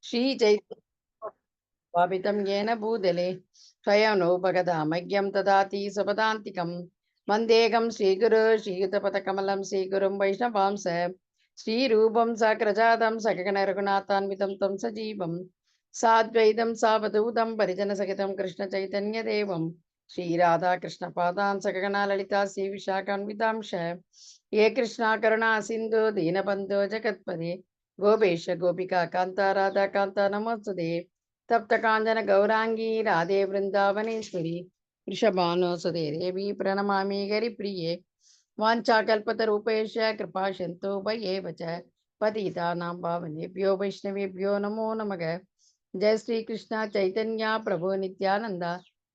श्रीचैतन्यं येन भूतले स्वयं ददाति सुपदान्तिकं वन्देकं श्रीगुरु श्रीयुतपदकमलं श्रीगुरुं वैष्णवांस श्रीरूपं सक्रजातं सगगणरघुनाथान्वितं तं सजीवं साद्वैतं सावधूतं परिजनसहितं कृष्णचैतन्यदेवं श्रीराधाकृष्णपादान् सगगणा ललिता श्रीविशाखान्वितांश ये कृष्णा करुणा सिन्धु दीनबन्धो जगत्पदे गोपेश गोपिका कान्ता राधा कान्ता नमोस्तुते तप्त काञ्चन गौरांगी राधे वृंदावनेश्वरी वृषभानुसुते देवी प्रणमामि हरिप्रिये वाञ्छाकल्पतरूपेश कृपा सिन्धु भयेव च पतितानां पावनेभ्यो वैष्णवेभ्यो नमो नमः। जय श्री कृष्ण चैतन्य प्रभु नित्यानंद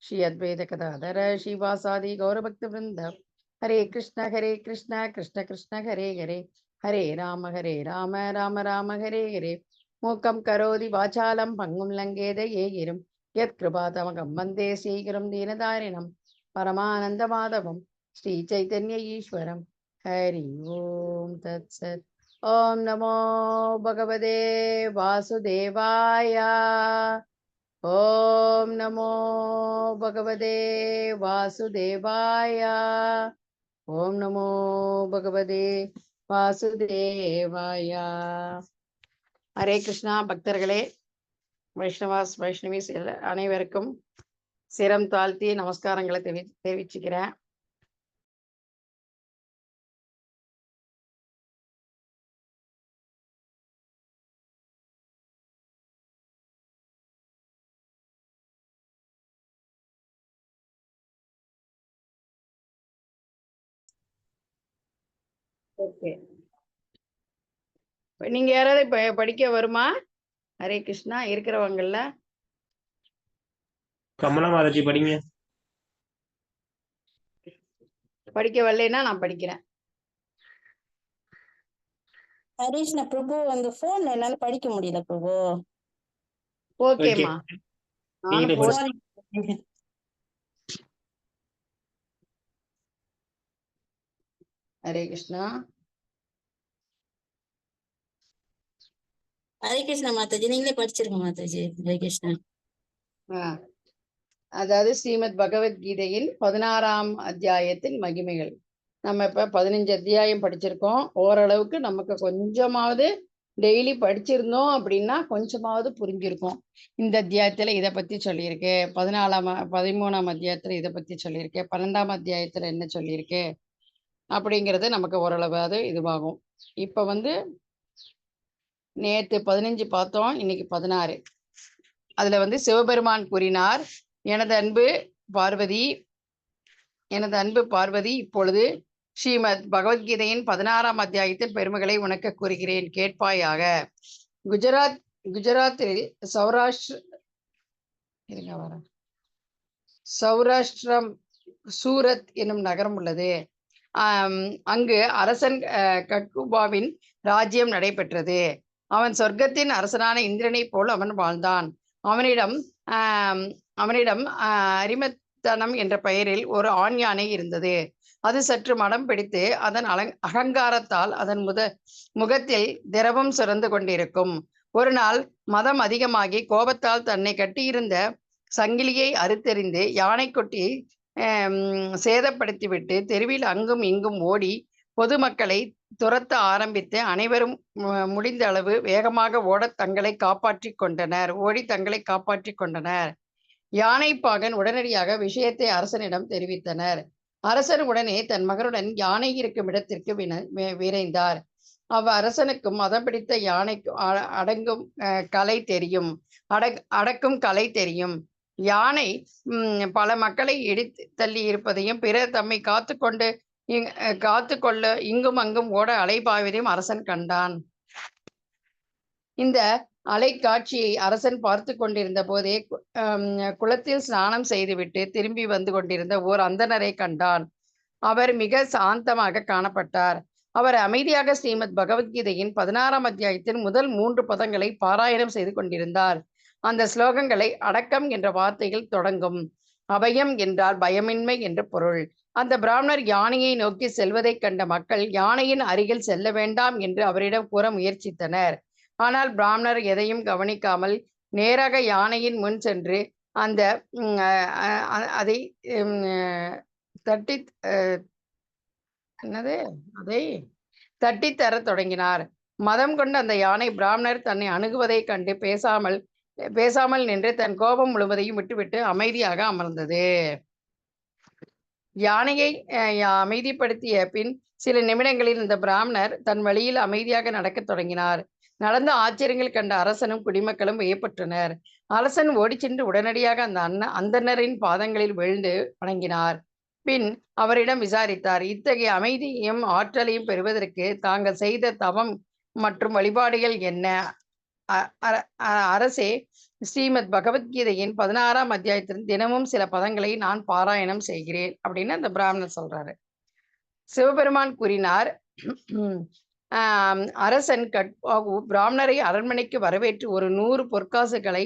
श्री अद्वैत गदाधर श्रीवासादि गौरभक्तवृंद हरे कृष्ण कृष्ण कृष्ण हरे हरे हरे राम राम राम हरे हरे मूकं करोति वाचालं पंगुं लङ्घेतये गिरिं यत्कृपातमकं वन्दे श्रीगुरुं दीनदारिणं परमानन्दमाधवं श्रीचैतन्य ईश्वरं हरि ओं तत्सत्। ओम नमो भगवते वासुदेवाय। ओम नमो भगवते वासुदेवाय। ओम नमो भगवते वासुदेवाय। हरे कृष्णा பக்தர்களே, வைஷ்ணவீஸ் அனைவருக்கும் சிரம் தாழ்த்தி நமஸ்காரங்களை தெரிவிச்சுக்கிறேன். ஓகே, நீங்க யாராவது படிக்க வருமா? ஹரே கிருஷ்ணா இருக்கிறவங்கல்ல கமலா மாதாஜி படிங்க. படிக்க வரலைன்னா நான் படிக்கிறேன். ஹரீஷ்ண பிரபு, அந்த போன்ல என்னால படிக்க முடியல பிரபு. ஓகேம்மா. ஹரே கிருஷ்ணா. ஹரே கிருஷ்ணா மாதாஜி, நீங்களே படிச்சிருங்க மாதாஜி. ஹரே கிருஷ்ணா. அதாவது ஸ்ரீமத் பகவத்கீதையின் 16ஆம் அத்தியாயத்தின் மகிமைகள். நம்ம இப்ப 15 அத்தியாயம் படிச்சிருக்கோம். ஓரளவுக்கு நமக்கு கொஞ்சமாவது டெய்லி படிச்சிருந்தோம் அப்படின்னா கொஞ்சமாவது புரிஞ்சிருக்கும். இந்த அத்தியாயத்துல இதை பத்தி சொல்லியிருக்கு, 13ஆம் அத்தியாயத்துல இதை பத்தி சொல்லியிருக்கு, 12ஆம் அத்தியாயத்துல என்ன சொல்லியிருக்கு அப்படிங்கிறது நமக்கு ஓரளவாவது இதுவாகும். இப்ப நேற்று 15 பார்த்தோம், இன்னைக்கு 16. அதுல சிவபெருமான் கூறினார், எனது அன்பு பார்வதி, இப்பொழுது ஸ்ரீமத் பகவத்கீதையின் 16ஆம் அத்தியாயத்தின் பெருமைகளை உனக்கு கூறுகிறேன், கேட்பாயாக. குஜராத்தில் சௌராஷ்டிரம் சூரத் என்னும் நகரம் உள்ளது. அங்கு அரசன் கட்குபாவின் ராஜ்யம் நடைபெற்றது. அவன் சொர்க்கத்தின் அரசனான இந்திரனை போல் அவன் வாழ்ந்தான். அவனிடம் அரிமத்தனம் என்ற பெயரில் ஒரு ஆண் யானை இருந்தது. அது சற்று மடம் பிடித்து அதன் அகங்காரத்தால் அதன் முகத்தில் திரவம் சுரந்து கொண்டிருக்கும். ஒரு நாள் மதம் அதிகமாகி கோபத்தால் தன்னை கட்டியிருந்த சங்கிலியை அறுத்தெறிந்து யானை கொட்டி சேதப்படுத்திவிட்டு தெருவில் அங்கும் இங்கும் ஓடி பொதுமக்களை துரத்த ஆரம்பித்து அனைவரும் முடிந்த அளவு வேகமாக ஓடி தங்களை காப்பாற்றி கொண்டனர். யானைப்பாகன் உடனடியாக விஷயத்தை அரசனிடம் தெரிவித்தனர். அரசன் உடனே தன் மகனுடன் யானை இருக்கும் இடத்திற்கு விரைந்தார். அரசனுக்கும் மதம் பிடித்த யானைக்கு அடக்கும் கலை தெரியும். யானை பல மக்களை இடித்து தள்ளி இருப்பதையும் பிறர் தம்மை காத்துக்கொள்ள இங்கும் அங்கும் ஓட அலைபாய்வதையும் அரசன் கண்டான். இந்த அலைக்காட்சியை அரசன் பார்த்து கொண்டிருந்த போதே குளத்தில் ஸ்நானம் செய்துவிட்டு திரும்பி வந்து கொண்டிருந்த ஓர் அந்தணரை கண்டான். அவர் மிக சாந்தமாக காணப்பட்டார். அவர் அமைதியாக ஸ்ரீமத் பகவத்கீதையின் 16ஆம் அத்தியாயத்தின் முதல் 3 பதங்களை பாராயணம் செய்து கொண்டிருந்தார். அந்த ஸ்லோகங்களை அடக்கம் என்ற வார்த்தையில் தொடங்கும். அபயம் என்றால் பயமின்மை என்று பொருள். அந்த பிராமணர் யானையை நோக்கி செல்வதைக் கண்ட மக்கள் யானையின் அருகில் செல்ல வேண்டாம் என்று அவரிடம் கூற முயற்சித்தனர். ஆனால் பிராமணர் எதையும் கவனிக்காமல் நேராக யானையின் முன் சென்று அந்த அதை தட்டி என்னது அதை தட்டித்தர தொடங்கினார். மதம் கொண்ட அந்த யானை பிராமணர் தன்னை அணுகுவதைக் கண்டு பேசாமல் நின்று தன் கோபம் முழுவதையும் விட்டுவிட்டு அமைதியாக அமர்ந்தது. யானையை அமைதிப்படுத்திய பின் சில நிமிடங்களில் இந்த பிராமணர் தன் வழியில் அமைதியாக நடக்கத் தொடங்கினார். நடந்த ஆச்சரியங்கள் கண்ட அரசனும் குடிமக்களும் வியப்பற்றனர். அரசன் ஓடிச் சென்று உடனடியாக அந்த அந்தணரின் பாதங்களில் விழுந்து வணங்கினார். பின் அவரிடம் விசாரித்தார். இத்தகைய அமைதியையும் ஆற்றலையும் பெறுவதற்கு தாங்கள் செய்த தவம் மற்றும் வழிபாடுகள் என்ன? அரசே, ஸ்ரீமத் பகவத்கீதையின் 16ஆம் அத்தியாயத்தின் தினமும் சில பதங்களை நான் பாராயணம் செய்கிறேன் அப்படின்னு அந்த பிராமணர் சொல்றாரு. சிவபெருமான் கூறினார், அரசன் கட்பாகு பிராமணரை அரண்மனைக்கு வரவேற்று ஒரு 100 பொற்காசுகளை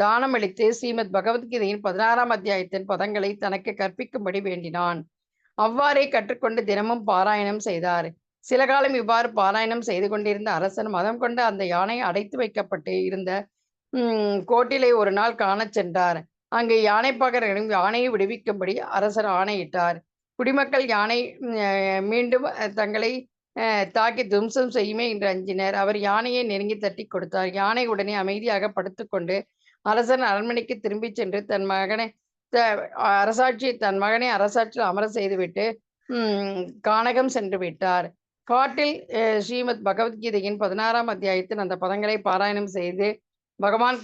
தானமளித்து ஸ்ரீமத் பகவத்கீதையின் 16ஆம் அத்தியாயத்தின் பதங்களை தனக்கு கற்பிக்கும்படி வேண்டினான். அவ்வாறே கற்றுக்கொண்டு தினமும் பாராயணம் செய்தார். சில காலம் இவ்வாறு பாராயணம் செய்து கொண்டிருந்த அரசன் மதம் கொண்ட அந்த யானை அடைத்து வைக்கப்பட்டு இருந்த கோட்டிலை ஒரு நாள் காணச் சென்றார். அங்கு யானைப்பாகர்களிடம் யானையை விடுவிக்கும்படி அரசர் ஆணையிட்டார். குடிமக்கள் யானை மீண்டும் தங்களை தாக்கி தும்சம் செய்யுமே என்று அஞ்சினர். அவர் யானையை நெருங்கி தட்டி கொடுத்தார். யானை உடனே அமைதியாக படுத்துக்கொண்டு அரசன் அரண்மனைக்கு திரும்பி சென்று தன் மகனை அரசாட்சியில் அமர செய்துவிட்டு கானகம் சென்று விட்டார். காட்டில் ஸ்ரீமத் பகவத்கீதையின் 16ஆம் அத்தியாயத்தின் அந்த பதங்களை பாராயணம் செய்து பகவான்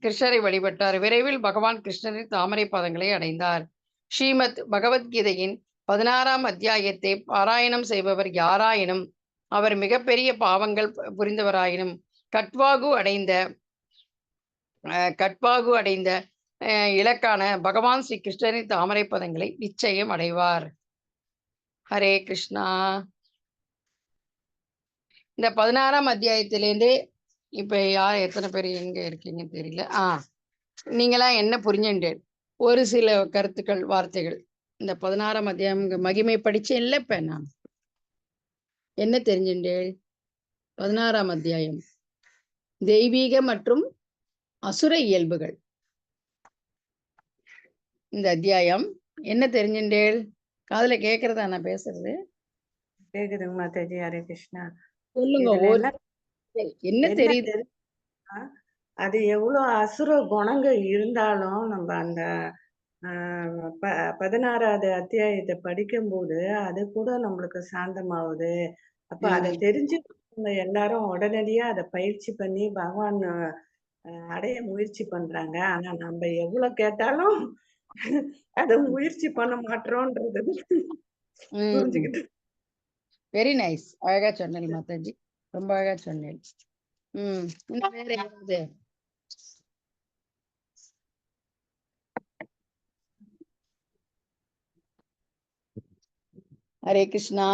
கிருஷ்ணரை வழிபட்டார். விரைவில் பகவான் கிருஷ்ணரின் தாமரை பதங்களை அடைந்தார். ஸ்ரீமத் பகவத்கீதையின் 16ஆம் அத்தியாயத்தை பாராயணம் செய்பவர் யாராயினும் அவர் மிகப்பெரிய பாவங்கள் புரிந்தவராயினும் கட்வாகு அடைந்த இலக்கான பகவான் ஸ்ரீ கிருஷ்ணரின் தாமரை பதங்களை நிச்சயம் அடைவார். ஹரே கிருஷ்ணா. இந்த 16ஆம் அத்தியாயத்திலேருந்தே இப்ப எத்தனை பேர் எங்க இருக்கீங்கன்னு தெரியல. நீங்களாம் என்ன புரிஞ்சுட்டு ஒரு சில கருத்துக்கள், வார்த்தைகள் இந்த 16ஆம் அத்தியாயம் மகிமை படிச்சேன் இல்ல. இப்ப நான் என்ன தெரிஞ்சுட்டேன்? 16ஆம் அத்தியாயம் தெய்வீக மற்றும் அசுர இயல்புகள். இந்த அத்தியாயம் என்ன தெரிஞ்சுட்டேன்? காதுல கேக்குறதா நான் பேசுறது? கேக்குதுங்க மாதாஜி. ஹரே கிருஷ்ணா. சொல்லுங்க. என்ன தெரியுது? அது எவ்வளவு அசுர குணங்கள் இருந்தாலும் நம்ம அந்த 16ஆவது அத்தியாயத்தை படிக்கும் போது அது கூட நம்மளுக்கு சாந்தமாகுது. அப்ப அதை தெரிஞ்சு எல்லாரும் உடனடியா அதை பயிற்சி பண்ணி பகவான் அடைய முயற்சி பண்றாங்க. ஆனா நம்ம எவ்வளவு கேட்டாலும் அதை முயற்சி பண்ண மாட்டோம்ன்றது புரிஞ்சுக்கிட்டு. Very nice. அழகா சொன்னேன் மாதாஜி, ரொம்ப அழகா சொன்னேன். வேற யாராவது? ஹரே கிருஷ்ணா.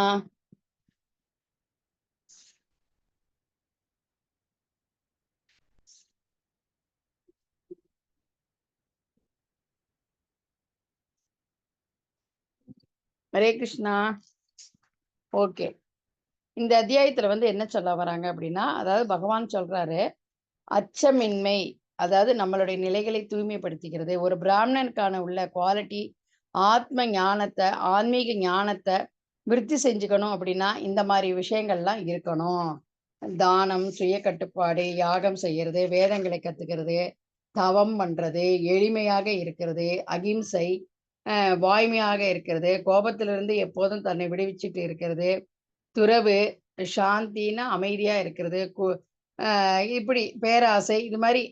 ஹரே கிருஷ்ணா. ஓகே, இந்த அத்தியாயத்துல என்ன சொல்ல வராங்க அப்படின்னா, அதாவது பகவான் சொல்றாரு, அச்சமின்மை, அதாவது நம்மளுடைய நிலைகளை தூய்மைப்படுத்திக்கிறது. ஒரு பிராமணனுக்கான உள்ள குவாலிட்டி ஆத்ம ஞானத்தை, ஆன்மீக ஞானத்தை விருத்தி செஞ்சுக்கணும் அப்படின்னா இந்த மாதிரி விஷயங்கள்லாம் இருக்கணும். தானம், சுய கட்டுப்பாடு, யாகம் செய்யறது, வேதங்களை கத்துக்கிறது, தவம் பண்றது, எளிமையாக இருக்கிறது, அகிம்சை, வாய்மையாக இருக்கிறது, கோபத்திலிருந்து எப்போதும் தன்னை விடுவிச்சுட்டு இருக்கிறது, துறவு, சாந்தின்னா அமைதியா இருக்கிறது, இப்படி பேராசை, இது மாதிரி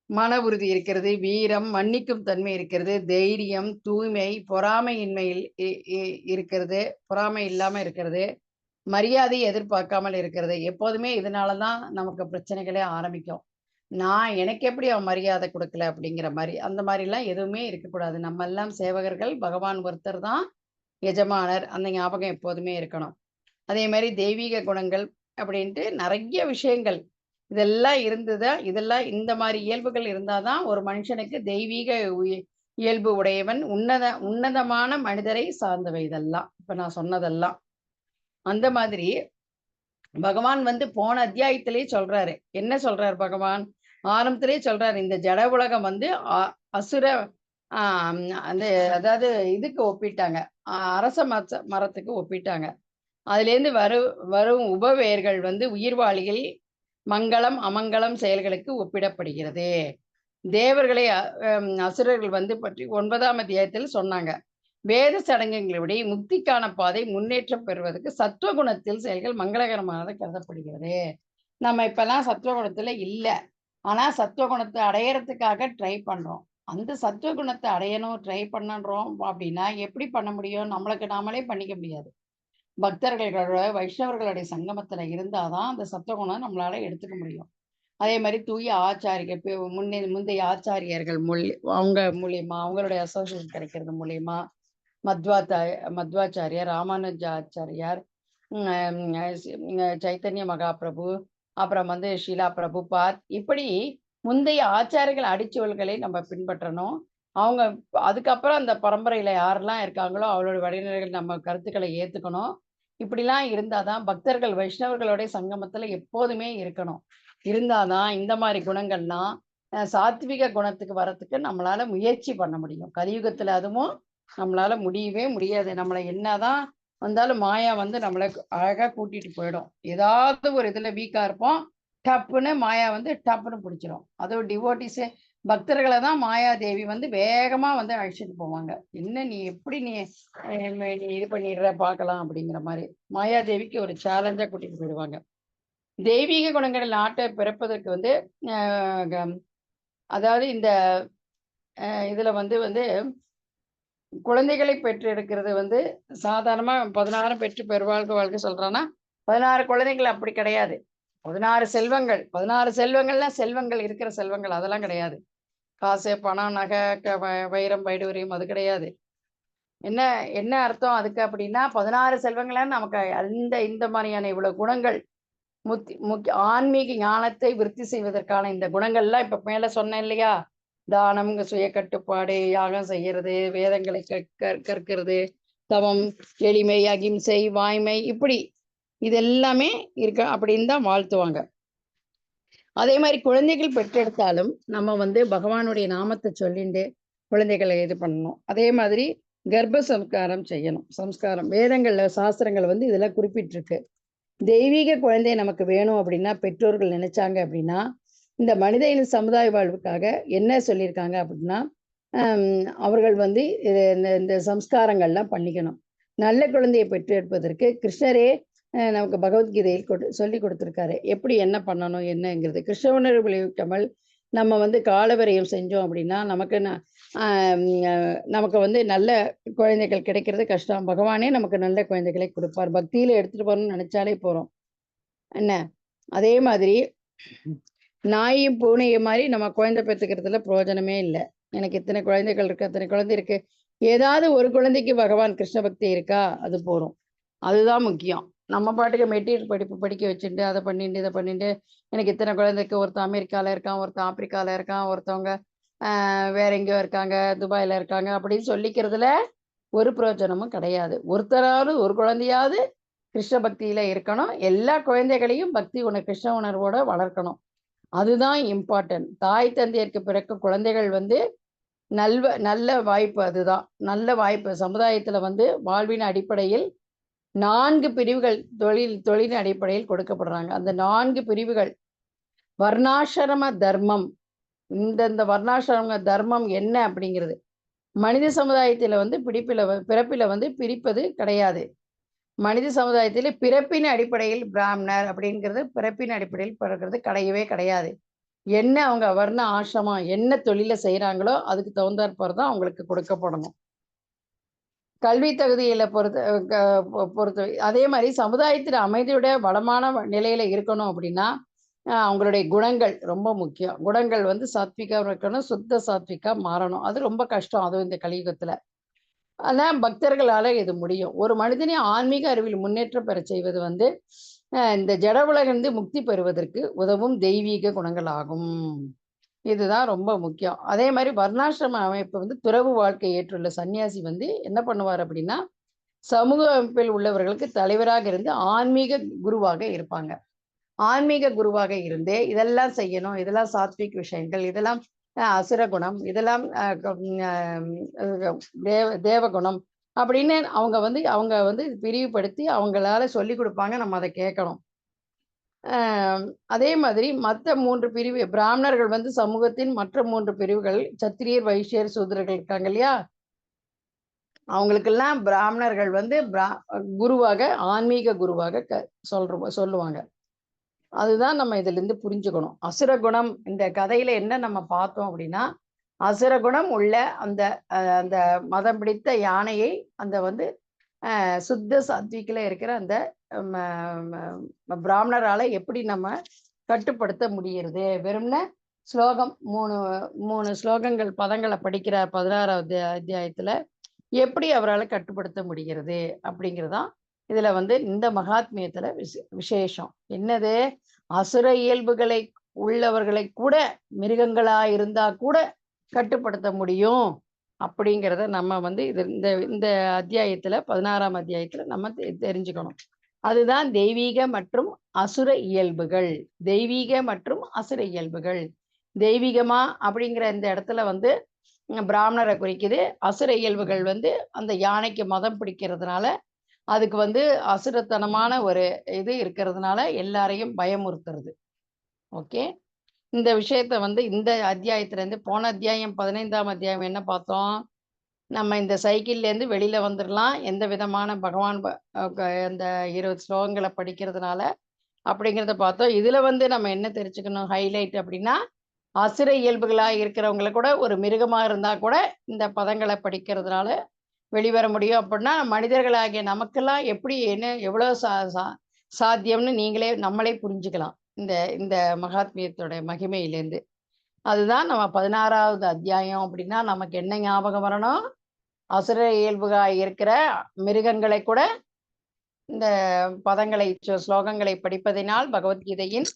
மன உறுதி இருக்கிறது, வீரம், மன்னிக்கும் தன்மை இருக்கிறது, தைரியம், தூய்மை, பொறாமையின்மையில் இருக்கிறது, பொறாமை இல்லாம இருக்கிறது, மரியாதை எதிர்பார்க்காமல் இருக்கிறது. எப்போதுமே இதனாலதான் நமக்கு பிரச்சனைகளே ஆரம்பிக்கும். நான் எனக்கு எப்படி அவன் மரியாதை கொடுக்கல அப்படிங்கிற மாதிரி, அந்த மாதிரி எல்லாம் எதுவுமே இருக்கக்கூடாது. நம்ம எல்லாம் சேவகர்கள், பகவான் ஒருத்தர் தான் எஜமானர், அந்த ஞாபகம் எப்போதுமே இருக்கணும். அதே மாதிரி தெய்வீக குணங்கள் அப்படின்ட்டு நிறைய விஷயங்கள் இதெல்லாம் இருந்துதான், இதெல்லாம் இந்த மாதிரி இயல்புகள் இருந்தாதான் ஒரு மனுஷனுக்கு தெய்வீக இயல்பு உடையவன், உன்னதமான மனிதரை சார்ந்தவை இதெல்லாம். இப்ப நான் சொன்னதெல்லாம் அந்த மாதிரி பகவான் வந்து போன அத்தியாயத்திலே சொல்றாரு. என்ன சொல்றாரு பகவான்? ஆரம்பத்திலே சொல்றாரு, இந்த ஜட உலகம் வந்து அசுர அந்த அதாவது இதுக்கு ஒப்பிட்டாங்க. அரச மரத்துக்கு ஒப்பிட்டாங்க. அதுலேருந்து வரும் உபவேர்கள் வந்து உயிர்வாளிகள் மங்களம் அமங்கலம் செயல்களுக்கு ஒப்பிடப்படுகிறது. தேவர்களை அசுரர்கள் வந்து பற்றி 9ஆம் அத்தியாயத்தில் சொன்னாங்க. வேத சடங்குகளை விட முக்திக்கான பாதை முன்னேற்றம் பெறுவதற்கு சத்துவகுணத்தில் செயல்கள் மங்களகரமானது கருதப்படுகிறது. நம்ம இப்பெல்லாம் சத்துவகுணத்துல இல்ல. ஆனா சத்துவகுணத்தை அடையறதுக்காக ட்ரை பண்றோம். அந்த சத்துவகுணத்தை அடையணும் ட்ரை பண்ணுறோம் அப்படின்னா எப்படி பண்ண முடியும்? நம்மளுக்கு நாமளே பண்ணிக்க முடியாது. பக்தர்களோட வைஷ்ணவர்களுடைய சங்கமத்துல இருந்தாதான் அந்த சத்துவகுணம் நம்மளால எடுத்துக்க முடியும். அதே மாதிரி தூய ஆச்சாரியர்கள் முந்தைய ஆச்சாரியர்கள் அவங்க மூலியமா அவங்களுடைய அசோசியேஷன் கிடைக்கிறது மூலியமா மத்வாச்சாரியார், ராமானுஜாச்சாரியார், சைத்தன்ய மகாபிரபு, அப்புறம் வந்து ஷீலா பிரபுபாத், இப்படி முந்தைய ஆச்சாரியர்கள் அடிச்சுவல்களை நம்ம பின்பற்றணும். அவங்க அதுக்கப்புறம் அந்த பரம்பரையில யாரெல்லாம் இருக்காங்களோ அவளோட வழிநிலைகள் நம்ம கருத்துக்களை ஏத்துக்கணும். இப்படிலாம் இருந்தாதான் பக்தர்கள் வைஷ்ணவர்களுடைய சங்கமத்துல எப்போதுமே இருக்கணும். இருந்தாதான் இந்த மாதிரி குணங்கள்லாம் சாத்விக குணத்துக்கு வரத்துக்கு நம்மளால முயற்சி பண்ண முடியும். கலியுகத்துல அதுவும் நம்மளால முடியவே முடியாது. நம்மளை என்னதான் வந்தாலும் மாயா வந்து நம்மளை அழகா கூட்டிட்டு போயிடும். ஏதாவது ஒரு இதுல வீக்கா இருப்போம், டப்புன்னு மாயா வந்து டப்புன்னு பிடிச்சிரும். அதுவும் டிவோட்டிஸே பக்தர்களை தான் மாயா தேவி வந்து வேகமா வந்து அழைச்சிட்டு போவாங்க. என்ன நீ எப்படி நீ இது பண்ணிடுற பார்க்கலாம் அப்படிங்கிற மாதிரி மாயா தேவிக்கு ஒரு சேலஞ்சா கூட்டிட்டு போயிடுவாங்க. தெய்வீக குணங்கள் நாட்டை பிறப்பதற்கு வந்து அதாவது இந்த இதுல வந்து குழந்தைகளை பெற்றெடுக்கிறது வந்து சாதாரணமா 16 பெற்று பெருவாழ்க வாழ்க்கை சொல்றான்னா 16 குழந்தைகள் அப்படி கிடையாது. 16 செல்வங்கள். 16 செல்வங்கள்னா செல்வங்கள் இருக்கிற செல்வங்கள் அதெல்லாம் கிடையாது. காசு, பணம், நகை, வைரம், வைடூரியம் அது கிடையாது. என்ன என்ன அர்த்தம் அதுக்கு அப்படின்னா 16 செல்வங்கள நமக்கு இந்த மாதிரியான இவ்வளவு குணங்கள் ஆன்மீக ஞானத்தை விருத்தி செய்வதற்கான இந்த குணங்கள்லாம் இப்ப மேல சொன்னேன் இல்லையா? தானம், சுய கட்டுப்பாடு, யாகம் செய்யறது, வேதங்களை கற்கிறது, தவம், எளிமை, அகிம்சை, வாய்மை, இப்படி இதெல்லாமே இருக்க அப்படின்னு தான் வாழ்த்துவாங்க. அதே மாதிரி குழந்தைகள் பெற்றெடுத்தாலும் நம்ம வந்து பகவானுடைய நாமத்தை சொல்லிட்டு குழந்தைகளை இது பண்ணணும். அதே மாதிரி கர்ப்ப சம்ஸ்காரம் செய்யணும். சம்ஸ்காரம் வேதங்கள்ல சாஸ்திரங்கள் வந்து இதெல்லாம் குறிப்பிட்டிருக்கு. தெய்வீக குழந்தை நமக்கு வேணும் அப்படின்னா பெற்றோர்கள் நினைச்சாங்க அப்படின்னா இந்த மனித இன சமுதாய வாழ்வுக்காக என்ன சொல்லியிருக்காங்க அப்படின்னா அவர்கள் வந்து இந்த சம்ஸ்காரங்கள்லாம் பண்ணிக்கணும். நல்ல குழந்தையை பெற்றெடுப்பதற்கு கிருஷ்ணரே நமக்கு பகவத்கீதையில் சொல்லி கொடுத்துருக்காரு எப்படி என்ன பண்ணணும் என்னங்கிறது. கிருஷ்ண உணர்வு விளைவிக்காமல் நம்ம வந்து காலவரையும் செஞ்சோம் அப்படின்னா நமக்கு வந்து நல்ல குழந்தைகள் கிடைக்கிறது கஷ்டம். பகவானே நமக்கு நல்ல குழந்தைகளை கொடுப்பார். பக்தியில எடுத்துட்டு போறோம்னு நினைச்சாலே போறோம் என்ன. அதே மாதிரி நாயும் பூனையும் மாதிரி நம்ம குழந்தை பெற்றுக்கிறதுல பிரயோஜனமே இல்லை. எனக்கு இத்தனை குழந்தைகள் இருக்கு, அத்தனை குழந்தை இருக்கு, ஏதாவது ஒரு குழந்தைக்கு பகவான் கிருஷ்ண பக்தி இருக்கா அது போறோம். அதுதான் முக்கியம். நம்ம பாட்டுக்கு மெட்டீரியல் படிப்பு படிக்க வச்சுட்டு அதை பண்ணிட்டு இதை பண்ணிட்டு எனக்கு இத்தனை குழந்தைக்கு ஒருத்தன் அமெரிக்கால இருக்கான், ஒருத்தன் ஆப்பிரிக்கால இருக்கான், ஒருத்தவங்க வேற எங்கேயோ இருக்காங்க, துபாயில இருக்காங்க அப்படின்னு சொல்லிக்கிறதுல ஒரு பிரயோஜனமும் கிடையாது. ஒருத்தராவது ஒரு குழந்தையாவது கிருஷ்ண பக்தியில இருக்கணும். எல்லா குழந்தைகளையும் பக்தி கிருஷ்ண உணர்வோட வளர்க்கணும். அதுதான் இம்பார்ட்டன்ட். தாய் தந்தையருக்கு பிறக்கும் குழந்தைகள் வந்து நல்ல வாய்ப்பு. அதுதான் நல்ல வாய்ப்பு. சமுதாயத்துல வந்து வாழ்வின் அடிப்படையில் 4 பிரிவுகள் தொழிலின் அடிப்படையில் கொடுக்கப்படுறாங்க. அந்த 4 பிரிவுகள் வர்ணாசிரம தர்மம். இந்த வர்ணாசிரம தர்மம் என்ன அப்படிங்கிறது மனித சமுதாயத்துல வந்து பிறப்பில வந்து பிரிப்பது கிடையாது. மனித சமுதாயத்தில் பிறப்பின் அடிப்படையில் பிராமணர் அப்படிங்கிறது பிறப்பின் அடிப்படையில் பிறக்கிறது கிடையவே கிடையாது. என்ன அவங்க வர்ண ஆசிரமம் என்ன தொழில செய்யறாங்களோ அதுக்கு தகுந்தாற்போர் தான் அவங்களுக்கு கொடுக்கப்படணும். கல்வி தகுதியில பொறுத்த அதே மாதிரி சமுதாயத்தில் அமைதியோட வளமான நிலையில இருக்கணும் அப்படின்னா அவங்களுடைய குணங்கள் ரொம்ப முக்கியம். குணங்கள் வந்து சாத்விகா இருக்கணும், சுத்த சாத்விகா மாறணும். அது ரொம்ப கஷ்டம். அதுவும் இந்த கலியுகத்துல. ஆனால் பக்தர்களால இது முடியும். ஒரு மனிதனை ஆன்மீக அறிவில் முன்னேற்றம் பெற செய்வது வந்து இந்த ஜட உலகிலிருந்து முக்தி பெறுவதற்கு உதவும் தெய்வீக குணங்கள் ஆகும். இதுதான் ரொம்ப முக்கியம். அதே மாதிரி வர்ணாசிரம அமைப்பு வந்து துறவு வாழ்க்கை ஏற்றுள்ள சன்னியாசி வந்து என்ன பண்ணுவார் அப்படின்னா சமூக அமைப்பில் உள்ளவர்களுக்கு தலைவராக இருந்து ஆன்மீக குருவாக இருப்பாங்க. ஆன்மீக குருவாக இருந்து இதெல்லாம் செய்யணும், இதெல்லாம் சாத்விக் விஷயங்கள், இதெல்லாம் அசுர குணம், இதெல்லாம் தேவகுணம் அப்படின்னு அவங்க வந்து பிரிவுபடுத்தி அவங்களால சொல்லி கொடுப்பாங்க. நம்ம அதை கேட்கணும். அதே மாதிரி மற்ற 3 பிரிவு பிராமணர்கள் வந்து சமூகத்தின் மற்ற 3 பிரிவுகள் சத்திரியர், வைசியர், சூத்திரர்கள் இருக்காங்க இல்லையா? அவங்களுக்கெல்லாம் பிராமணர்கள் வந்து குருவாக, ஆன்மீக குருவாக சொல்லுவாங்க. அதுதான் நம்ம இதுல இருந்து புரிஞ்சுக்கணும். அசுர குணம் இந்த கதையில என்ன நம்ம பார்த்தோம் அப்படின்னா, அசுர குணம் உள்ள அந்த அந்த மதம் பிடித்த யானையை அந்த வந்து சுத்த சாத்விக்கில இருக்கிற அந்த பிராமணரால எப்படி நம்ம கட்டுப்படுத்த முடிகிறது? வெறும்ன ஸ்லோகம் 3 ஸ்லோகங்கள் பதங்களை படிக்கிற 16வது அத்தியாயத்துல எப்படி அவரால் கட்டுப்படுத்த முடிகிறது அப்படிங்கிறதான் இதுல வந்து இந்த மகாத்மியத்துல விசேஷம். என்னது? அசுர இயல்புகளை உள்ளவர்களை கூட மிருகங்களா இருந்தா கூட கட்டுப்படுத்த முடியும் அப்படிங்கிறத நம்ம வந்து இந்த இந்த அத்தியாயத்துல 16ஆம் அத்தியாயத்துல நம்ம தெரிஞ்சுக்கணும். அதுதான் தெய்வீக மற்றும் அசுர இயல்புகள். தெய்வீக மற்றும் அசுர இயல்புகள். தெய்வீகமா அப்படிங்கிற இந்த இடத்துல வந்து பிராமணரை குறிக்குது. அசுர இயல்புகள் வந்து அந்த யானைக்கு மதம் பிடிக்கிறதுனால அதுக்கு வந்து அசுரத்தனமான ஒரு இது இருக்கிறதுனால எல்லாரையும் பயமுறுத்துறது. ஓகே, இந்த விஷயத்த வந்து இந்த அத்தியாயத்துல இருந்து போன அத்தியாயம் 15ஆம் அத்தியாயம் என்ன பார்த்தோம்? நம்ம இந்த சைக்கிள்ல இருந்து வெளியில வந்துடலாம் எந்த விதமான பகவான் அந்த 20 ஸ்லோகங்களை படிக்கிறதுனால அப்படிங்கிறத பார்த்தோம். இதுல வந்து நம்ம என்ன தெரிஞ்சுக்கணும் ஹைலைட் அப்படின்னா, அசுர இயல்புகளா இருக்கிறவங்களை கூட ஒரு மிருகமா இருந்தா கூட இந்த பதங்களை படிக்கிறதுனால வெளிவர முடியும். அப்படின்னா மனிதர்களாகிய நமக்கெல்லாம் எப்படி என்ன எவ்வளவு சாத்தியம்னு நம்மளே புரிஞ்சுக்கலாம் இந்த இந்த மகாத்மியத்தோட மகிமையிலேருந்து. அதுதான் நம்ம 16வது அத்தியாயம் அப்படின்னா நமக்கு என்ன ஞாபகம் வரணும்? அசுர இயல்புகாய் இருக்கிற மிருகங்களை கூட இந்த பதங்களை ஸ்லோகங்களை படிப்பதினால் பகவத்கீதையின்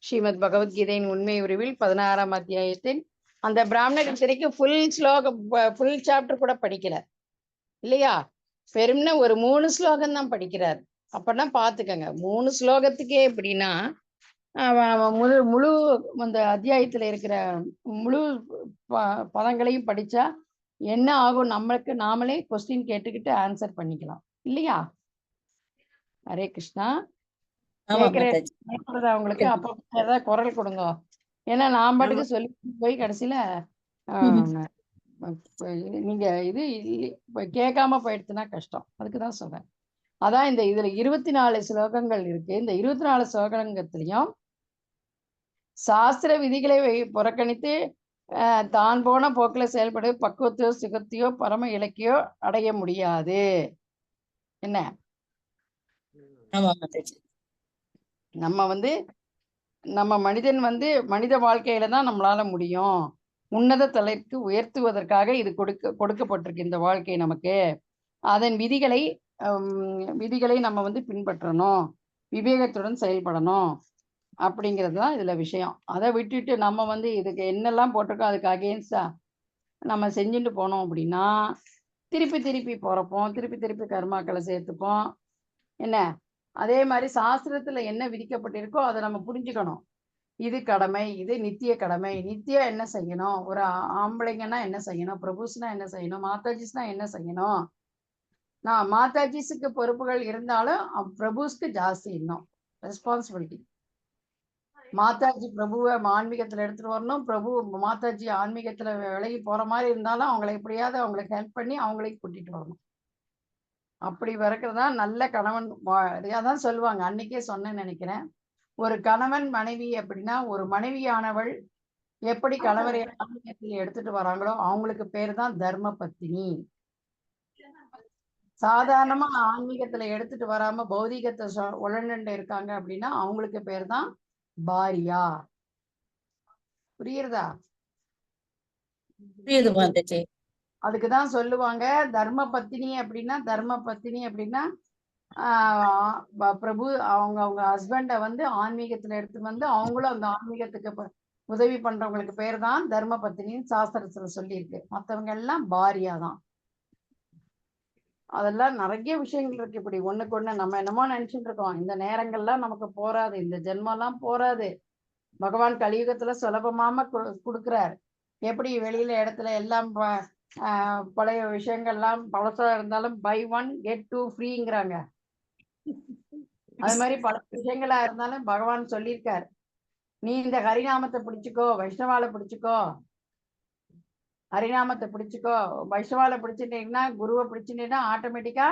ஸ்ரீமத் பகவத்கீதையின் உண்மை உருவில் 16ஆம் அத்தியாயத்தின் அந்த பிராமணர் திரைக்கும் ஃபுல் சாப்டர் கூட படிக்கல இல்லையா? பெரும்னா ஒரு 3 ஸ்லோகம் தான் படிக்கிறார். அப்படின்னா பாத்துக்கங்க, 3 ஸ்லோகத்துக்கே எப்படின்னா முழு அந்த அத்தியாயத்துல இருக்கிற முழு பதங்களையும் படிச்சா என்ன ஆகும்? நம்மளுக்கு நாமளே கொஸ்டின் கேட்டுக்கிட்டு ஆன்சர் பண்ணிக்கலாம் இல்லையா? ஹரே கிருஷ்ணா. கேட்கறது அவங்களுக்கு அப்ப ஏதாவது குரல் கொடுங்க. ஏன்னா நான் பாட்டுக்கு சொல்லி போய் கடைசியில நீங்க இது கேட்காம போயிடுச்சுன்னா கஷ்டம். அதுக்குதான் சொல்றேன். அதான் இதுல 24 ஸ்லோகங்கள் இருக்கு. இந்த 24 ஸ்லோகங்கத்திலையும் சாஸ்திர விதிகளை புறக்கணித்து தான் போன போக்குல செயல்படு பக்குவத்தையோ சுகத்தையோ பரம இலக்கியோ அடைய முடியாது. என்ன நம்ம மனிதன் வந்து மனித வாழ்க்கையில தான் நம்மளால முடியும். உன்னத தலைக்கு உயர்த்துவதற்காக இது கொடுக்கப்பட்டிருக்கு இந்த வாழ்க்கை நமக்கு. அதன் விதிகளை நம்ம வந்து பின்பற்றணும், விவேகத்துடன் செயல்படணும் அப்படிங்கிறது தான் இதுல விஷயம். அதை விட்டுட்டு நம்ம வந்து இதுக்கு என்னெல்லாம் போட்டிருக்கோம் அதுக்கு அகெயின்ஸ்டா நம்ம செஞ்சுட்டு போனோம் அப்படின்னா திருப்பி போறப்போம், திருப்பி கர்மாக்களை சேர்த்துப்போம். என்ன அதே மாதிரி சாஸ்திரத்துல என்ன விதிக்கப்பட்டிருக்கோ அதை நம்ம புரிஞ்சுக்கணும். இது கடமை, இது நித்திய கடமை. நித்தியம் என்ன செய்யணும்? ஒரு ஆம்பளைங்கன்னா என்ன செய்யணும்? பிரபுஸ்னா என்ன செய்யணும்? மாதாஜிஸ்னா என்ன செய்யணும்? நான் மாதாஜிஸுக்கு பொறுப்புகள் இருந்தாலும் பிரபுஸ்க்கு ஜாஸ்தி இன்னும் ரெஸ்பான்சிபிலிட்டி. மாதாஜி பிரபுவை ஆன்மீகத்துல எடுத்துட்டு வரணும். பிரபு மாதாஜி ஆன்மீகத்துல விலகி போற மாதிரி இருந்தாலும் அவங்களை எப்படியாவது அவங்களுக்கு ஹெல்ப் பண்ணி அவங்களையும் கூட்டிட்டு வரணும். அப்படி வரக்கிறதா நல்ல கணவன். அதான் சொல்லுவாங்க, அன்னைக்கே சொன்னேன்னு நினைக்கிறேன், ஒரு கணவன் மனைவி அப்படின்னா ஒரு மனைவியானவள் எப்படி கணவரை ஆன்மீகத்தில் எடுத்துட்டு வராங்களோ அவங்களுக்கு பேர் தான் தர்ம பத்தினி. சாதாரணமா ஆன்மீகத்துல எடுத்துட்டு வராம பௌதிகத்தை உழண்டு இருக்காங்க அப்படின்னா அவங்களுக்கு பேர் தான் பாரியா. புரியுறதா? அதுக்குதான் சொல்லுவாங்க தர்ம பத்தினி அப்படின்னா பிரபு அவங்க ஹஸ்பண்ட வந்து ஆன்மீகத்துல எடுத்து வந்து அவங்களும் அந்த ஆன்மீகத்துக்கு உதவி பண்றவங்களுக்கு பேர் தான் தர்ம பத்தினின்னு சாஸ்திரத்துல சொல்லியிருக்கு. மற்றவங்க எல்லாம் பாரியா தான். அதெல்லாம் நிறைய விஷயங்கள் இருக்கு. இப்படி ஒண்ணுக்கு ஒண்ணு நம்ம என்னமோ நினைச்சுட்டு இருக்கோம். இந்த நேரங்கள்லாம் நமக்கு போராது, இந்த ஜென்மெல்லாம் போராது. பகவான் கலியுகத்துல சுலபமாம கொடுக்குறார். எப்படி வெளியில இடத்துல எல்லாம் பழைய விஷயங்கள்லாம் பழசா இருந்தாலும் பை ஒன் கெட் டூ ஃப்ரீங்கிறாங்க. அது மாதிரி பல விஷயங்களா இருந்தாலும் பகவான் சொல்லியிருக்கார், நீ இந்த ஹரிநாமத்தை பிடிச்சுக்கோ, வைஷ்ணவால பிடிச்சுக்கோ, ஹரிநாமத்தை பிடிச்சுக்கோ. வைஷ்ணவால பிடிச்சிட்டீங்கன்னா, குருவை பிடிச்சிட்டீங்கன்னா ஆட்டோமேட்டிக்கா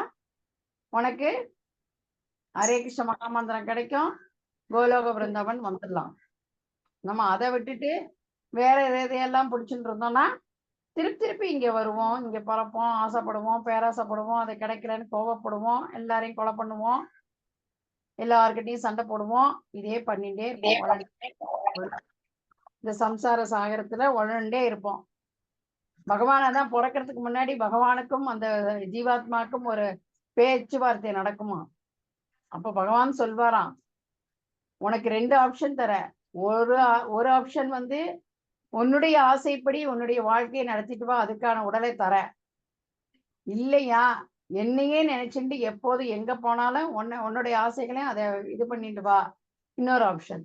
உனக்கு ஹரே கிருஷ்ண மகாமந்திரம் கிடைக்கும், கோலோக பிருந்தாவன் வந்துடலாம். நம்ம அதை விட்டுட்டு வேற எதையெல்லாம் பிடிச்சுட்டு இருந்தோம்னா திருப்பி இங்க வருவோம், இங்க பறப்போம், ஆசைப்படுவோம், பேராசைப்படுவோம், அது கிடைக்கலன்னு கோவப்படுவோம், எல்லாரையும் கொலை பண்ணுவோம், எல்லார்கிட்டையும் சண்டை போடுவோம். இதே பண்ணிட்டே இருப்போம். இந்த சம்சார சாகரத்துல உழண்டே இருப்போம். பகவானதான் பிறக்கிறதுக்கு முன்னாடி பகவானுக்கும் அந்த ஜீவாத்மாக்கும் ஒரு பேச்சுவார்த்தை நடக்குமா. அப்ப பகவான் சொல்வாராம், உனக்கு 2 ஆப்ஷன் தர. ஒரு ஆப்ஷன் வந்து உன்னுடைய ஆசைப்படி உன்னுடைய வாழ்க்கையை நடத்திட்டு வா, அதுக்கான உடலை தர. இல்லையா, என்னையே நினைச்சுட்டு எப்போது எங்க போனாலும் உன்னுடைய ஆசைகளையும் அதை இது பண்ணிட்டு வா, இன்னொரு ஆப்ஷன்.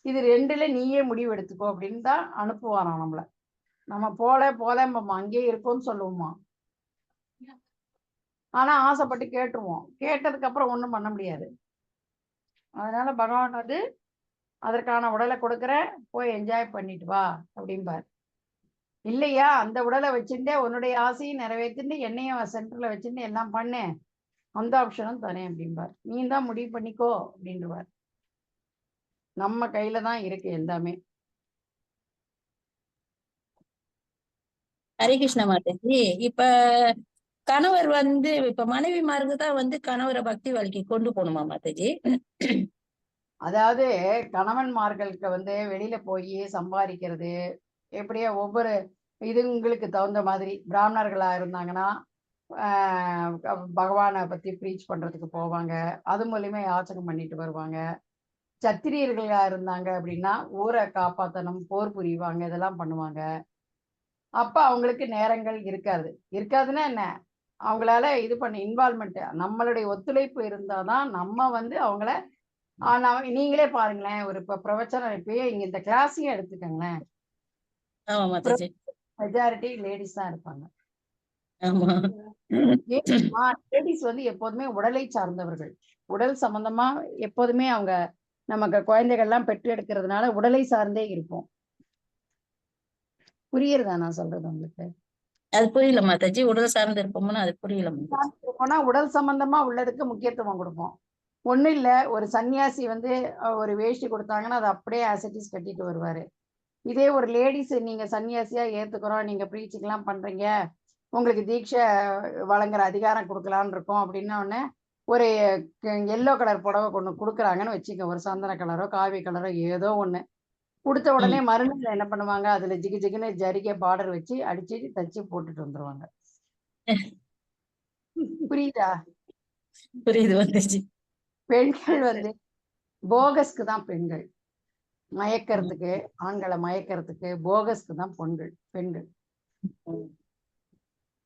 இது 2ல நீயே முடிவு எடுத்துக்கோ அப்படின்னு தான் அனுப்புவாராம் நம்மள. நம்ம போலம்மா அங்கேயே இருக்கோம்னு சொல்லுவோமா. ஆனா ஆசைப்பட்டு கேட்டுருவோம். கேட்டதுக்கு அப்புறம் ஒண்ணும் பண்ண முடியாது. அதனால பகவான் வந்து அதற்கான உடலை கொடுக்குற, போய் என்ஜாய் பண்ணிட்டு வா அப்படிம்பார். இல்லையா, அந்த உடலை வச்சுட்டு உன்னுடைய ஆசையும் நிறைவேற்றிட்டு என்னையும் சென்டர்ல வச்சுட்டு எல்லாம் பண்ணு, அந்த ஆப்ஷனும் தரேன் அப்படிம்பார். நீ தான் முடிவு பண்ணிக்கோ அப்படின்றவார். நம்ம கையில தான் இருக்கு எல்லாமே. ஹரே கிருஷ்ண மாதாஜி. இப்ப கணவர் வந்து இப்ப மனைவிமாருக்கு தான் வந்து கணவரை பக்தி வழிக்கு கொண்டு போகணுமா மாதாஜி? அதாவது கணவன்மார்களுக்கு வந்து வெளியில போய் சம்பாதிக்கிறது எப்படியோ ஒவ்வொரு இதுங்களுக்கு தகுந்த மாதிரி. பிராமணர்களா இருந்தாங்கன்னா பகவானை பத்தி ப்ரீச் பண்றதுக்கு போவாங்க, அது மூலியமா யாச்சகம் பண்ணிட்டு வருவாங்க. சத்திரியர்களா இருந்தாங்க அப்படின்னா ஊரை காப்பாற்றணும், போர் புரிவாங்க, இதெல்லாம் பண்ணுவாங்க. அப்ப அவங்களுக்கு நேரங்கள் இருக்காதுன்னா என்ன, அவங்களால இது பண்ண இன்வால்மெண்ட் நம்மளுடைய ஒத்துழைப்பு இருந்தாதான் நம்ம வந்து அவங்கள நீங்களே பாருங்களேன். ஒரு பிரவச்சனம் இப்பயே இங்க இந்த கிளாஸையும் எடுத்துக்கோங்களேன், மெஜாரிட்டி லேடிஸ் தான் இருப்பாங்க. லேடிஸ் வந்து எப்போதுமே உடலை சார்ந்தவர்கள். உடல் சம்பந்தமா எப்போதுமே அவங்க நமக்கு குழந்தைகள்லாம் பெற்று எடுக்கிறதுனால உடலை சார்ந்தே இருப்போம். புரியுறதா நான் சொல்றது உங்களுக்கு? அது புரியல மாதாஜி. உடல் சார்ந்து இருப்போம்னா அது புரியல. போனா உடல் சம்பந்தமா உள்ளதுக்கு முக்கியத்துவம் கொடுப்போம். ஒண்ணும் இல்ல, ஒரு சன்னியாசி வந்து ஒரு வேஷ்டி கொடுத்தாங்கன்னா அதை அப்படியே ஆசிட்டிஸ் கட்டிட்டு வருவாரு. இதே ஒரு லேடிஸ் நீங்க சன்னியாசியா ஏத்துக்கிறோம், நீங்க ப்ரீச்சிங்லாம் பண்றீங்க, உங்களுக்கு தீட்சை வழங்குற அதிகாரம் கொடுக்கலான்னு இருக்கோம் அப்படின்னா உடனே ஒரு எல்லோ கலர் புடவை கொண்டு கொடுக்குறாங்கன்னு வச்சுக்க, ஒரு சந்தன கலரோ காவி கலரோ ஏதோ ஒண்ணு கொடுத்த உடனே மறுநாள் என்ன பண்ணுவாங்க, அதுல ஜிகு ஜிகுன்னு ஜரிகை பார்டர் வச்சு அடிச்சு தச்சு போட்டுட்டு வந்துருவாங்க. புரியுதா? புரியுது மாதாஜி. பெண்கள் வந்து போகஸ்க்கு தான் பெண்கள், மயக்கிறதுக்கு, ஆண்களை மயக்கிறதுக்கு போகஸ்க்கு தான் பெண்கள்.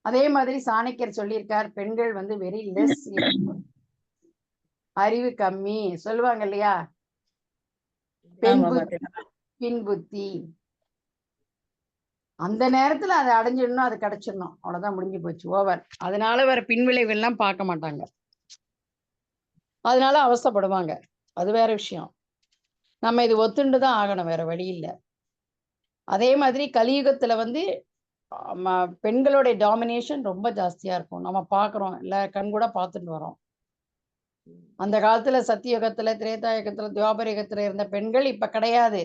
அதே மாதிரி சாணக்கியர் சொல்லியிருக்கார், பெண்கள் வந்து வெரி லெஸ், அறிவு கம்மி சொல்லுவாங்க இல்லையா, பின் புத்தி. அந்த நேரத்துல அதை அடைஞ்சிடணும், அது கிடைச்சிடணும், அவ்வளவுதான், முடிஞ்சு போச்சு, ஓவர். அதனால வேற பின்விளைவுகள்லாம் பார்க்க மாட்டாங்க, அதனால அவஸ்தைப்படுவாங்க. அது வேற விஷயம். நம்ம இது ஒத்துண்டுதான் ஆகணும், வேற வழி இல்லை. அதே மாதிரி கலியுகத்துல வந்து பெண்களுடைய டாமினேஷன் ரொம்ப ஜாஸ்தியா இருக்கும். நம்ம பாக்குறோம், இல்ல கண் கூட பார்த்துட்டு வரோம். அந்த காலத்துல சத்தியுகத்துல, திரேதாயுகத்துல, துவாபரயுகத்துல இருந்த பெண்கள் இப்ப கிடையாது.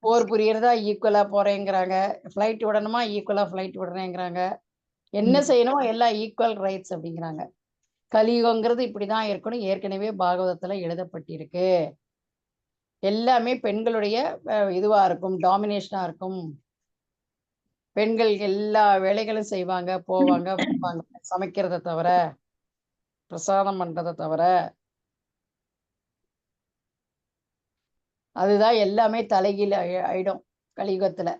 போர் புரியறதா ஈக்குவலா போறேங்கிறாங்க, ஃபிளைட் விடணுமா ஈக்குவலா ஃபிளைட் விடுறேங்கிறாங்க, என்ன செய்யணுமோ எல்லாம் ஈக்குவல் ரைட்ஸ் அப்படிங்கிறாங்க. கலியுகங்கிறது இப்படிதான் இருக்கணும், ஏற்கனவே பாகவதத்துல எழுதப்பட்டிருக்கு. எல்லாமே பெண்களுடைய இதுவா இருக்கும், டாமினேஷனா இருக்கும். பெண்கள் எல்லா வேலைகளும் செய்வாங்க, போவாங்க, வருவாங்க, சமைக்கிறத தவிர, பிரசாதம் பண்றதை தவிர. அதுதான் எல்லாமே தலைகீழ ஆயிடும் கலியுகத்துல.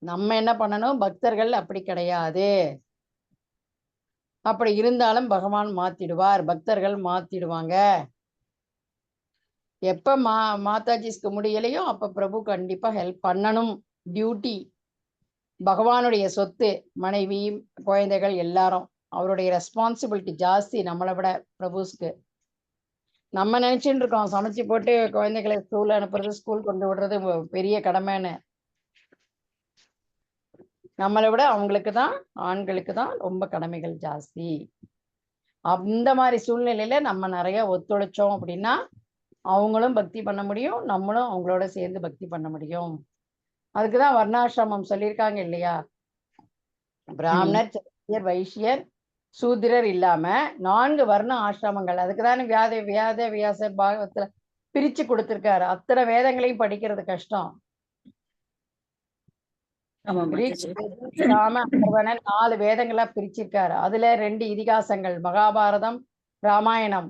நம்ம என்ன பண்ணணும், பக்தர்கள் அப்படி கிடையாது. அப்படி இருந்தாலும் பகவான் மாத்திடுவார், பக்தர்கள் மாத்திடுவாங்க. எப்ப மாதாஜிஸ்க்கு முடியலையோ அப்ப பிரபு கண்டிப்பா ஹெல்ப் பண்ணணும். டியூட்டி. பகவானுடைய சொத்து, மனைவி, குழந்தைகள் எல்லாரும். அவருடைய ரெஸ்பான்சிபிலிட்டி ஜாஸ்தி நம்மளை விட பிரபுஸ்க்கு. நம்ம நினைச்சுட்டு இருக்கோம் சமைச்சு போட்டு குழந்தைகளை ஸ்கூல் அனுப்புறது, ஸ்கூல் கொண்டு விடுறது பெரிய கடமைன்னு. நம்மளை விட அவங்களுக்கு தான், ஆண்களுக்கு தான் ரொம்ப கடமைகள் ஜாஸ்தி. அந்த மாதிரி சூழ்நிலையில நம்ம நிறைய ஒத்துழைச்சோம் அப்படின்னா அவங்களும் பக்தி பண்ண முடியும், நம்மளும் அவங்களோட சேர்ந்து பக்தி பண்ண முடியும். அதுக்குதான் வர்ணாசிரமம் சொல்லியிருக்காங்க இல்லையா? பிராமணர், சத்திரியர், வைசியர், சூத்திரர் இல்லாம 4 வர்ண ஆசிரமங்கள். அதுக்குதானே வியாசர் பாகவத்துல பிரிச்சு கொடுத்திருக்காரு. அத்தனை வேதங்களையும் படிக்கிறது கஷ்டம். ராம 4 வேதங்களா பிரிச்சிருக்காரு. அதுல 2 இதிகாசங்கள், மகாபாரதம், ராமாயணம்.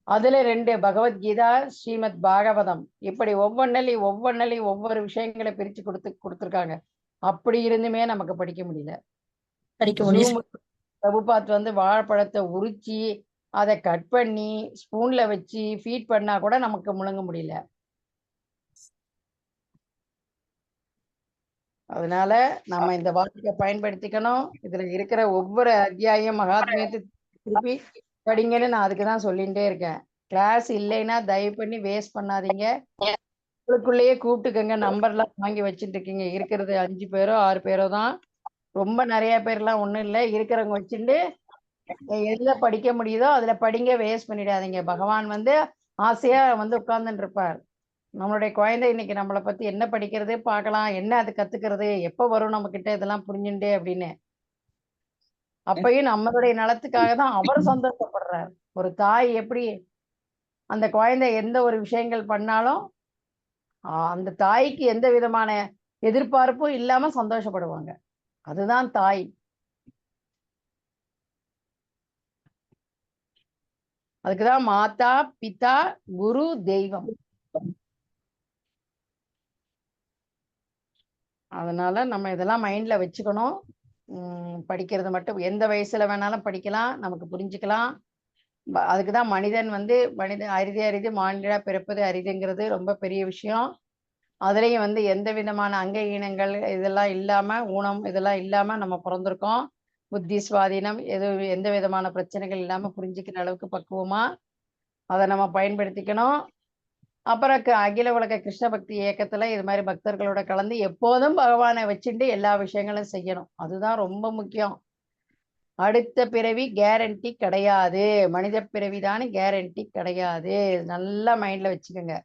அதுல 2 பகவத்கீதா, ஸ்ரீமத் பாகவதம். இப்படி ஒவ்வொன்றிலையும் ஒவ்வொரு விஷயங்களை பிரிச்சு கொடுத்துருக்காங்க. அப்படி இருந்துமே நமக்கு படிக்க முடியல. பிரபுபாத் வந்து வாழைப்பழத்தை உரிச்சி அதை கட் பண்ணி ஸ்பூன்ல வச்சு ஃபீட் பண்ணா கூட நமக்கு முழுங்க முடியல. அதனால நம்ம இந்த வார்த்தையை பயன்படுத்திக்கணும். இதுல இருக்கிற ஒவ்வொரு அத்தியாயம் மகாத்மியத்தை திருப்பி படிங்கன்னு நான் அதுக்குதான் சொல்லிட்டே இருக்கேன். கிளாஸ் இல்லைன்னா தயவு பண்ணி வேஸ்ட் பண்ணாதீங்க. உங்களுக்குள்ளேயே கூப்பிட்டுக்கங்க. நம்பர்லாம் வாங்கி வச்சுட்டு இருக்கீங்க. இருக்கிறது 5 பேரோ 6 பேரோ தான். ரொம்ப நிறைய பேர்லாம் ஒண்ணும் இல்லை. இருக்கிறவங்க வச்சுட்டு எதுல படிக்க முடியுதோ அதுல படிங்க. வேஸ்ட் பண்ணிடாதீங்க. பகவான் வந்து ஆசையா வந்து உட்கார்ந்துட்டு இருப்பார். நம்மளுடைய குழந்தை இன்னைக்கு நம்மளை பத்தி என்ன படிக்கிறது பார்க்கலாம், என்ன அது கத்துக்கிறது, எப்ப வரும் நம்ம கிட்ட இதெல்லாம் புரிஞ்சுட்டே அப்படின்னு. அப்பயும் நம்மளுடைய நலத்துக்காக தான் அவர் சந்தோஷப்படுறார். ஒரு தாய் எப்படி அந்த குழந்தை எந்த ஒரு விஷயங்கள் பண்ணாலும் அந்த தாய்க்கு எந்த விதமான எதிர்பார்ப்பும் இல்லாம சந்தோஷப்படுவாங்க. அதுதான் தாய். அதுக்குதான் மாதா, பிதா, குரு, தெய்வம். அதனால நம்ம இதெல்லாம் மைண்ட்ல வச்சுக்கணும். படிக்கிறது மட்டும் எந்த வயசுல வேணாலும் படிக்கலாம், நமக்கு புரிஞ்சுக்கலாம். அதுக்குதான் மனிதன் வந்து அரிது மானிடா பிறப்பது அரிதுங்கிறது ரொம்ப பெரிய விஷயம். அதுலயும் வந்து எந்த விதமான அங்க ஈனங்கள் இதெல்லாம் இல்லாம, ஊனம் இதெல்லாம் இல்லாம நம்ம பிறந்திருக்கோம். புத்தி சுவாதீனம் எந்த விதமான பிரச்சனைகள் இல்லாம புரிஞ்சுக்கிற அளவுக்கு பக்குவமா அதை நம்ம பயன்படுத்திக்கணும். அப்புறம் அகில உலக கிருஷ்ண பக்தி இயக்கத்துல இது மாதிரி பக்தர்களோட கலந்து எப்போதும் பகவானை வச்சுட்டு எல்லா விஷயங்களும் செய்யணும். அதுதான் ரொம்ப முக்கியம். அடுத்த பிறவி கேரண்டி கிடையாது. மனித பிறவிதானே கேரண்டி கிடையாது. நல்லா மைண்ட்ல வச்சுக்கோங்க.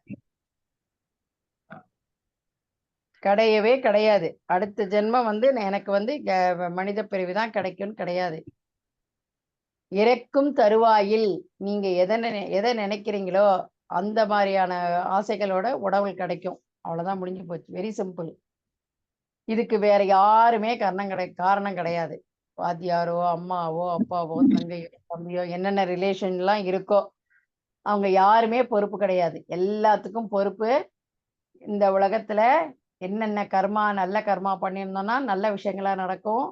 கிடையவே கிடையாது. அடுத்த ஜென்மம் வந்து எனக்கு வந்து மனித பிறவிதான் கிடைக்கும்னு கிடையாது. இறக்கும் தருவாயில் நீங்க எதை நினைக்கிறீங்களோ அந்த மாதிரியான ஆசைகளோட உடவுள் கிடைக்கும். அவ்வளவுதான், முடிஞ்சு போச்சு. Very simple. இதுக்கு வேற யாருமே காரணம் கிடையாது. வாத்தியாரோ, அம்மாவோ, அப்பாவோ, தங்கையோ, தம்பியோ, என்னென்ன ரிலேஷன்லாம் இருக்கோ அவங்க யாருமே பொறுப்பு கிடையாது. எல்லாத்துக்கும் பொறுப்பு இந்த உலகத்துல என்னென்ன கர்மா, நல்ல கர்மா பண்ணியிருந்தோம்னா நல்ல விஷயங்களா நடக்கும்.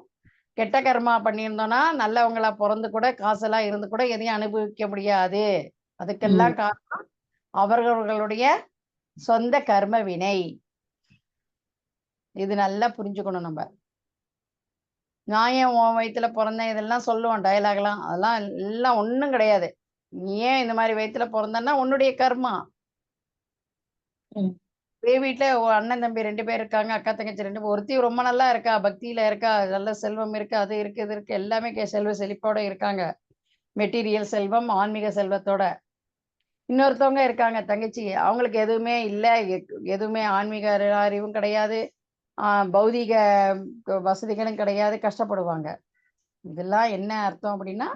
கெட்ட கர்மா பண்ணியிருந்தோம்னா நல்லவங்களா பிறந்து கூட காசெல்லாம் இருந்து கூட எதையும் அனுபவிக்க முடியாது. அதுக்கெல்லாம் காரணம் அவர்களுடைய சொந்த கர்ம வினை. இது நல்லா புரிஞ்சுக்கணும். நம்ம நான் ஏன் உன் வயிற்றுல பிறந்தேன் இதெல்லாம் சொல்லுவோம் டயலாக்லாம். அதெல்லாம் எல்லாம் ஒண்ணும் கிடையாது. நீ ஏன் இந்த மாதிரி வயிற்றுல பிறந்தன்னா உன்னுடைய கர்மா. வீட்டுல அண்ணன் தம்பி 2 பேர் இருக்காங்க, அக்கா தங்கச்சி 2 பேர். ஒருத்தி ரொம்ப நல்லா இருக்கா, பக்தியில இருக்கா, நல்ல செல்வம் இருக்கு, அது இருக்கு இது இருக்கு, எல்லாமே செல்வ செழிப்போட இருக்காங்க. மெட்டீரியல் செல்வம், ஆன்மீக செல்வத்தோட. இன்னொருத்தவங்க இருக்காங்க தங்கச்சி, அவங்களுக்கு எதுவுமே இல்லை, எதுவுமே ஆன்மீக அறிவும் கிடையாது, பௌதிக வசதிகளும் கிடையாது, கஷ்டப்படுவாங்க. இதெல்லாம் என்ன அர்த்தம் அப்படின்னா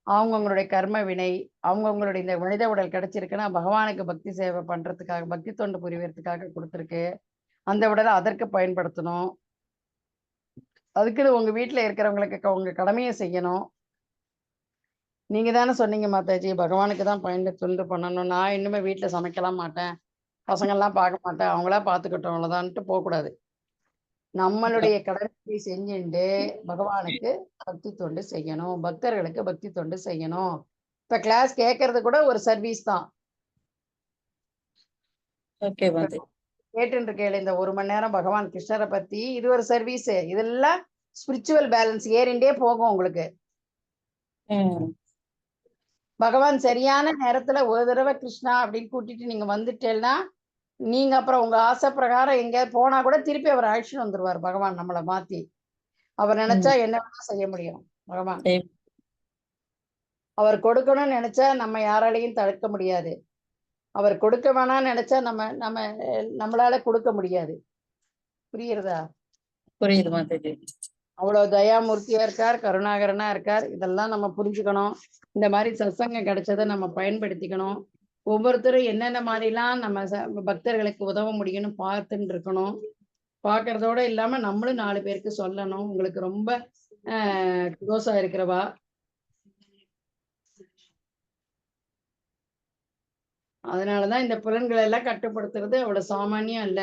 அவங்கவுங்களுடைய கர்ம வினை. அவங்கவுங்களுடைய இந்த மனித உடல் கிடைச்சிருக்குன்னா பகவானுக்கு பக்தி சேவை பண்றதுக்காக, பக்தி தொண்டு புரிவதற்காக கொடுத்துருக்கு. அந்த உடலை அதற்கு பயன்படுத்தணும். அதுக்குன்னு உங்க வீட்டுல இருக்கிறவங்களுக்கு உங்க கடமையை செய்யணும். நீங்க தானே சொன்னீங்க மாதாஜி, பகவானுக்கு தான் தொண்டு பண்ணணும். நான் இன்னுமே வீட்டுல சமைக்கலாம் மாட்டேன், பசங்கள்லாம் பார்க்க மாட்டேன், அவங்களா பார்த்துக்கிட்டோம் அவ்வளவுதான்ட்டு போகக்கூடாது. நம்மளுடைய கடமையை செஞ்சுண்டு பகவானுக்கு பக்தி தொண்டு செய்யணும், பக்தர்களுக்கு பக்தி தொண்டு செய்யணும். இப்ப கிளாஸ் கேட்கறது கூட ஒரு சர்வீஸ் தான். ஓகே மாதாஜி. கேட்டு இருக்கேன் இந்த 1 மணி நேரம் பகவான் கிருஷ்ணரை பத்தி, இது ஒரு சர்வீஸ். இதெல்லாம் ஸ்பிரிச்சுவல் பேலன்ஸ் ஏறிண்டே போகும் உங்களுக்கு. பகவான் சரியான நேரத்துல ஒரு தடவை கிருஷ்ணா அப்படின்னு கூட்டிட்டு நீங்க வந்துட்டேன்னா, நீங்க அப்புறம் உங்க ஆசை பிரகாரம் எங்க போனா கூட திருப்பி அவர் அழைச்சிட்டு வந்துருவார் பகவான் நம்மளை மாத்தி. அவர் நினைச்சா என்ன வேணா செய்ய முடியும் பகவான். அவர் கொடுக்கணும்னு நினைச்சா நம்ம யாராலையும் தடுக்க முடியாது. அவர் கொடுக்க வேணாம்னு நினைச்சா நம்மளால கொடுக்க முடியாது. புரியுறதா? புரியுது மாதாஜி. அவ்வளவு தயாமூர்த்தியா இருக்கார், கருணாகரனா இருக்கார். இதெல்லாம் நம்ம புரிஞ்சுக்கணும். இந்த மாதிரி சத்சங்கம் கிடைச்சதை நம்ம பயன்படுத்திக்கணும். ஒவ்வொருத்தரும் என்னென்ன மாதிரிலாம் நம்ம பக்தர்களுக்கு உதவ முடியும்னு பார்த்துட்டு இருக்கணும். பார்க்கறதோட இல்லாம நம்மளும் 4 பேருக்கு சொல்லணும். உங்களுக்கு ரொம்ப க்ளோஸா இருக்கிறவா. அதனாலதான் இந்த புலன்களை எல்லாம் கட்டுப்படுத்துறது அவ்வளவு சாமானியம் இல்ல.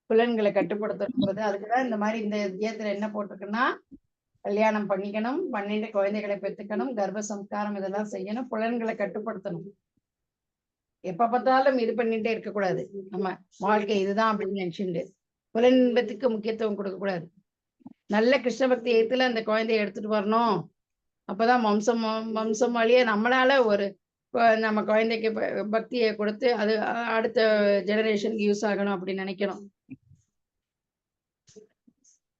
புலன்களை கட்டுப்படுத்துறது அதுக்குதான் இந்த மாதிரி இந்த வித்தியத்துல என்ன போட்டிருக்குன்னா, கல்யாணம் பண்ணிக்கணும், 12 குழந்தைகளை பெற்றுக்கணும், கர்ப்ப சம்ஸ்காரம் இதெல்லாம் செய்யணும், புலன்களை கட்டுப்படுத்தணும். எப்ப பார்த்தாலும் இது பண்ணிட்டே இருக்கக்கூடாது. நம்ம வாழ்க்கை இதுதான் அப்படின்னு நினைச்சுட்டு புலன்பத்துக்கு முக்கியத்துவம் கொடுக்க கூடாது. நல்ல கிருஷ்ண பக்தி ஏத்துல அந்த குழந்தைய எடுத்துட்டு வரணும். அப்பதான் வம்சம் வழியே நம்மளால ஒரு நம்ம குழந்தைக்கு பக்தியை கொடுத்து அது அடுத்த ஜெனரேஷனுக்கு யூஸ் ஆகணும் அப்படின்னு நினைக்கணும்.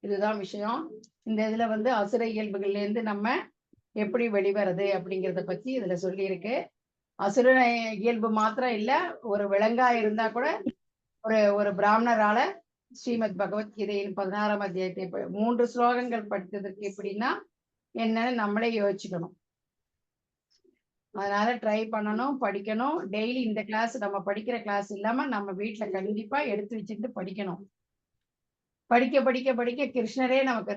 இதுதான் விஷயம். இந்த இதுல வந்து அசுர இயல்புகள்ல இருந்து நம்ம எப்படி வெளிவரது அப்படிங்கிறத பத்தி இதுல சொல்லியிருக்கு. அசுர இயல்பு மாத்திரம் இல்ல, ஒரு விலங்கா இருந்தா கூட ஒரு பிராமணரால ஸ்ரீமத் பகவத்கீதையின் 16ஆம் அத்தியாயத்தை 3 ஸ்லோகங்கள் படித்ததற்கு எப்படின்னா என்னன்னு நம்மளே யோசிச்சுக்கணும். அதனால ட்ரை பண்ணணும், படிக்கணும். டெய்லி இந்த கிளாஸ் நம்ம படிக்கிற கிளாஸ் இல்லாம நம்ம வீட்டுல கண்டிப்பா எடுத்து வச்சுட்டு படிக்கணும். படிக்க படிக்க படிக்க கிருஷ்ணரே நமக்கு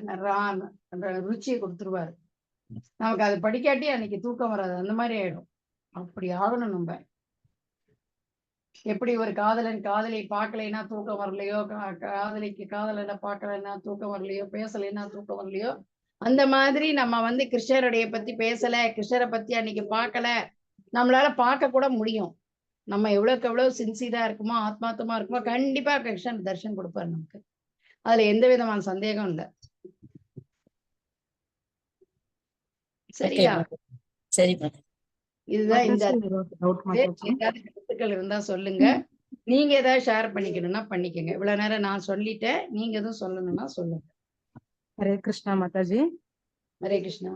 அந்த ருச்சியை கொடுத்துருவாரு. நமக்கு அது படிக்காட்டி அன்னைக்கு தூக்கம் வராது. அந்த மாதிரி ஆயிடும். அப்படி ஆகணும். நம்ம எப்படி ஒரு காதலன் காதலை பார்க்கலைன்னா தூக்கம் வரலையோ, காதலிக்கு காதலனை பார்க்கலைன்னா தூக்கம் வரலையோ, பேசலைன்னா தூக்கம் வரலையோ, அந்த மாதிரி நம்ம வந்து கிருஷ்ணருடைய பத்தி பேசல, கிருஷ்ணரை பத்தி அன்னைக்கு பார்க்கல, நம்மளால பார்க்க கூட முடியும். நம்ம எவ்வளவுக்கு எவ்வளவு சின்சியரா இருக்குமோ, ஆத்மார்த்தமா இருக்குமோ, கண்டிப்பா கிருஷ்ணன் தர்ஷன் கொடுப்பாரு நமக்கு. அதுல எந்த விதமான சந்தேகம் இல்லை. சரியா? சரி. இதுதான் இந்த ஏதாவது கருத்துக்கள் இருந்தா சொல்லுங்க. நீங்க ஏதாவது ஷேர் பண்ணிக்கணும்னா பண்ணிக்கங்க. இவ்வளவு நேரம் நான் சொல்லிட்டேன். நீங்க எதுவும் சொல்லணும்னா சொல்லுங்க. ஹரே கிருஷ்ணா மாதாஜி. ஹரே கிருஷ்ணா.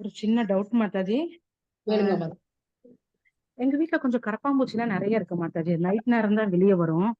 ஒரு சின்ன டவுட் மாதாஜி. கேளுங்க மாதா. எங்க வீட்டுல கொஞ்சம் கரப்பாம்பூச்சி எல்லாம் நிறைய இருக்கு மாதாஜி. நைட் நேரம் தான் வெளியே வரும்.